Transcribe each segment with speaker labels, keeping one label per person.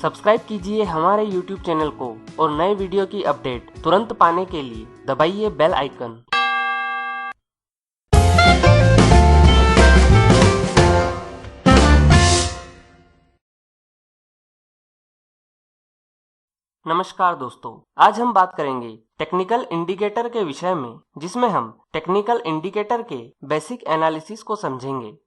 Speaker 1: Subscribe कीजिए हमारे YouTube channel को और नए वीडियो की अपडेट तुरंत पाने के लिए दबाइए बेल आइकन। नमस्कार दोस्तों, आज हम बात करेंगे टेक्निकल इंडिकेटर के विषय में, जिसमें हम टेक्निकल इंडिकेटर के बेसिक एनालिसिस को समझेंगे।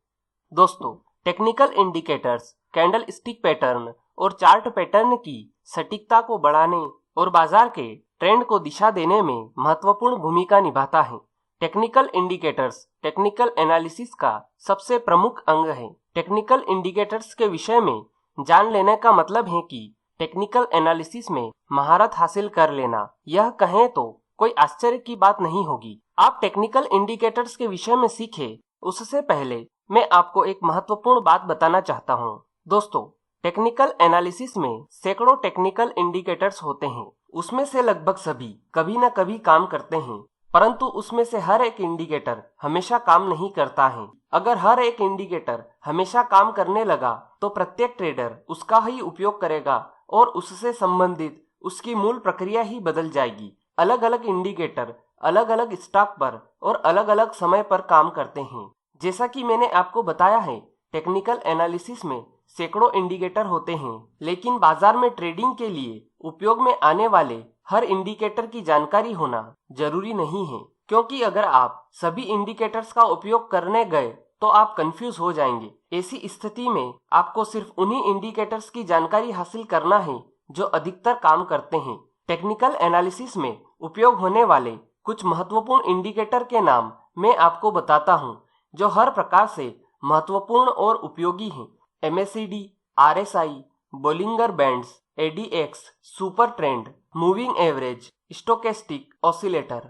Speaker 1: दोस्तों, technical indicators candle stick pattern और चार्ट पैटर्न की सटीकता को बढ़ाने और बाजार के ट्रेंड को दिशा देने में महत्वपूर्ण भूमिका निभाता है। टेक्निकल इंडिकेटर्स टेक्निकल एनालिसिस का सबसे प्रमुख अंग है। टेक्निकल इंडिकेटर्स के विषय में जान लेने का मतलब है कि टेक्निकल एनालिसिस में महारत हासिल कर लेना। यह कहें तो कोई आश्चर्य की बात नहीं होगी। आप टेक्निकल इंडिकेटर्स के विषय में सीखे उससे पहले मैं आपको एक महत्वपूर्ण बात बताना चाहता हूँ। दोस्तों, टेक्निकल एनालिसिस में सैकड़ों टेक्निकल इंडिकेटर्स होते हैं। उसमें से लगभग सभी कभी न कभी काम करते हैं, परंतु उसमें से हर एक इंडिकेटर हमेशा काम नहीं करता है। अगर हर एक इंडिकेटर हमेशा काम करने लगा तो प्रत्येक ट्रेडर उसका ही उपयोग करेगा और उससे संबंधित उसकी मूल प्रक्रिया ही बदल जाएगी। अलग अलग इंडिकेटर अलग अलग स्टॉक पर और अलग अलग समय पर काम करते हैं। जैसा कि मैंने आपको बताया है, टेक्निकल एनालिसिस में सैकड़ों इंडिकेटर होते हैं, लेकिन बाजार में ट्रेडिंग के लिए उपयोग में आने वाले हर इंडिकेटर की जानकारी होना जरूरी नहीं है, क्योंकि अगर आप सभी इंडिकेटर्स का उपयोग करने गए तो आप कंफ्यूज हो जाएंगे। ऐसी स्थिति में आपको सिर्फ उन्हीं इंडिकेटर्स की जानकारी हासिल करना है जो अधिकतर काम करते हैं। टेक्निकल एनालिसिस में उपयोग होने वाले कुछ महत्वपूर्ण इंडिकेटर के नाम मैं आपको बताता हूं, जो हर प्रकार से महत्वपूर्ण और उपयोगी हैं। MACD, RSI, Bollinger bands, ADX, super trend, moving average, stochastic oscillator.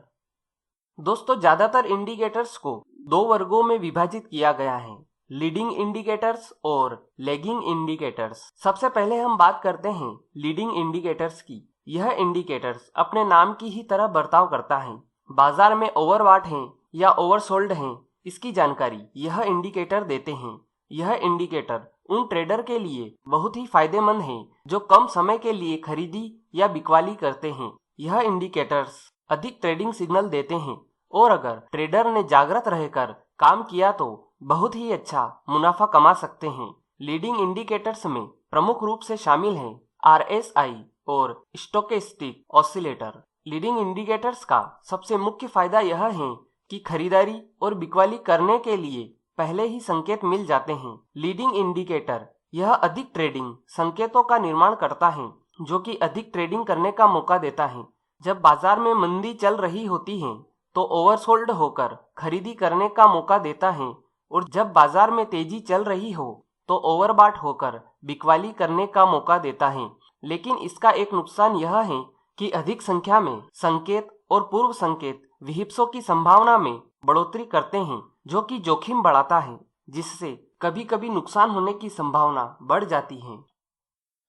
Speaker 1: दोस्तों, ज्यादातर इंडिकेटर्स को दो वर्गों में विभाजित किया गया है, लीडिंग इंडिकेटर्स और लैगिंग इंडिकेटर्स। सबसे पहले हम बात करते हैं लीडिंग इंडिकेटर्स की। यह इंडिकेटर्स अपने नाम की ही तरह बर्ताव करता है। बाजार में ओवरबॉट हैं या ओवरसोल्ड हैं, इसकी जानकारी यह इंडिकेटर देते हैं। यह इंडिकेटर उन ट्रेडर के लिए बहुत ही फायदेमंद है जो कम समय के लिए खरीदी या बिकवाली करते हैं। यह इंडिकेटर्स अधिक ट्रेडिंग सिग्नल देते हैं और अगर ट्रेडर ने जागृत रहकर काम किया तो बहुत ही अच्छा मुनाफा कमा सकते हैं। लीडिंग इंडिकेटर्स में प्रमुख रूप से शामिल हैं RSI और स्टोकेस्टिक ऑसिलेटर। लीडिंग इंडिकेटर्स का सबसे मुख्य फायदा यह है कि खरीदारी और बिकवाली करने के लिए पहले ही संकेत मिल जाते हैं। लीडिंग इंडिकेटर यह अधिक ट्रेडिंग संकेतों का निर्माण करता है, जो कि अधिक ट्रेडिंग करने का मौका देता है। जब बाजार में मंदी चल रही होती है तो ओवरसोल्ड होकर खरीदी करने का मौका देता है, और जब बाजार में तेजी चल रही हो तो ओवरबॉट होकर बिकवाली करने का मौका देता है। लेकिन इसका एक नुकसान यह है कि अधिक संख्या में संकेत और पूर्व संकेत विहिप्सों की संभावना में बढ़ोतरी करते हैं, जो कि जोखिम बढ़ाता है, जिससे कभी कभी नुकसान होने की संभावना बढ़ जाती है।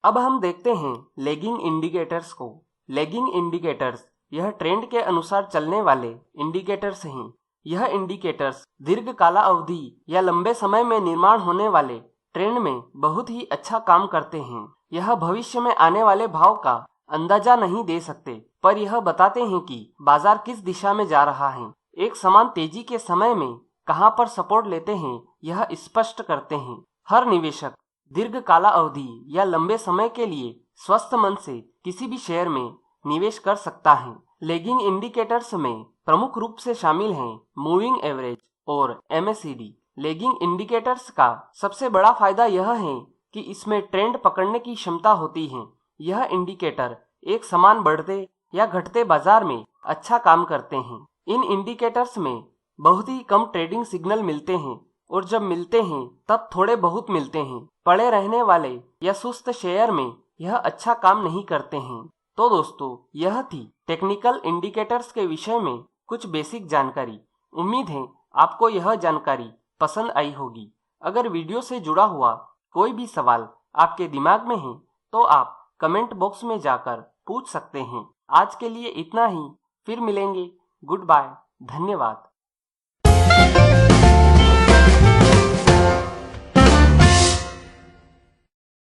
Speaker 1: अब हम देखते हैं लैगिंग इंडिकेटर्स को। लैगिंग इंडिकेटर्स यह ट्रेंड के अनुसार चलने वाले इंडिकेटर्स हैं। यह इंडिकेटर्स दीर्घ काला अवधि या लंबे समय में निर्माण होने वाले ट्रेंड में बहुत ही अच्छा काम करते हैं। यह भविष्य में आने वाले भाव का अंदाजा नहीं दे सकते, पर यह बताते हैं कि बाजार किस दिशा में जा रहा है। एक समान तेजी के समय में कहां पर सपोर्ट लेते हैं, यह स्पष्ट करते हैं। हर निवेशक दीर्घ काला अवधि या लंबे समय के लिए स्वस्थ मन से किसी भी शेयर में निवेश कर सकता है। लैगिंग इंडिकेटर्स में प्रमुख रूप से शामिल हैं मूविंग एवरेज और MACD। लैगिंग इंडिकेटर्स का सबसे बड़ा फायदा यह है कि इसमें ट्रेंड पकड़ने की क्षमता होती है। यह इंडिकेटर एक समान बढ़ते या घटते बाजार में अच्छा काम करते हैं। इन इंडिकेटर्स में बहुत ही कम ट्रेडिंग सिग्नल मिलते हैं, और जब मिलते हैं तब थोड़े बहुत मिलते हैं। पड़े रहने वाले या सुस्त शेयर में यह अच्छा काम नहीं करते हैं। तो दोस्तों, यह थी टेक्निकल इंडिकेटर्स के विषय में कुछ बेसिक जानकारी। उम्मीद है आपको यह जानकारी पसंद आई होगी। अगर वीडियो से जुड़ा हुआ कोई भी सवाल आपके दिमाग में है तो आप कमेंट बॉक्स में जाकर पूछ सकते हैं। आज के लिए इतना ही, फिर मिलेंगे। गुड बाय, धन्यवाद।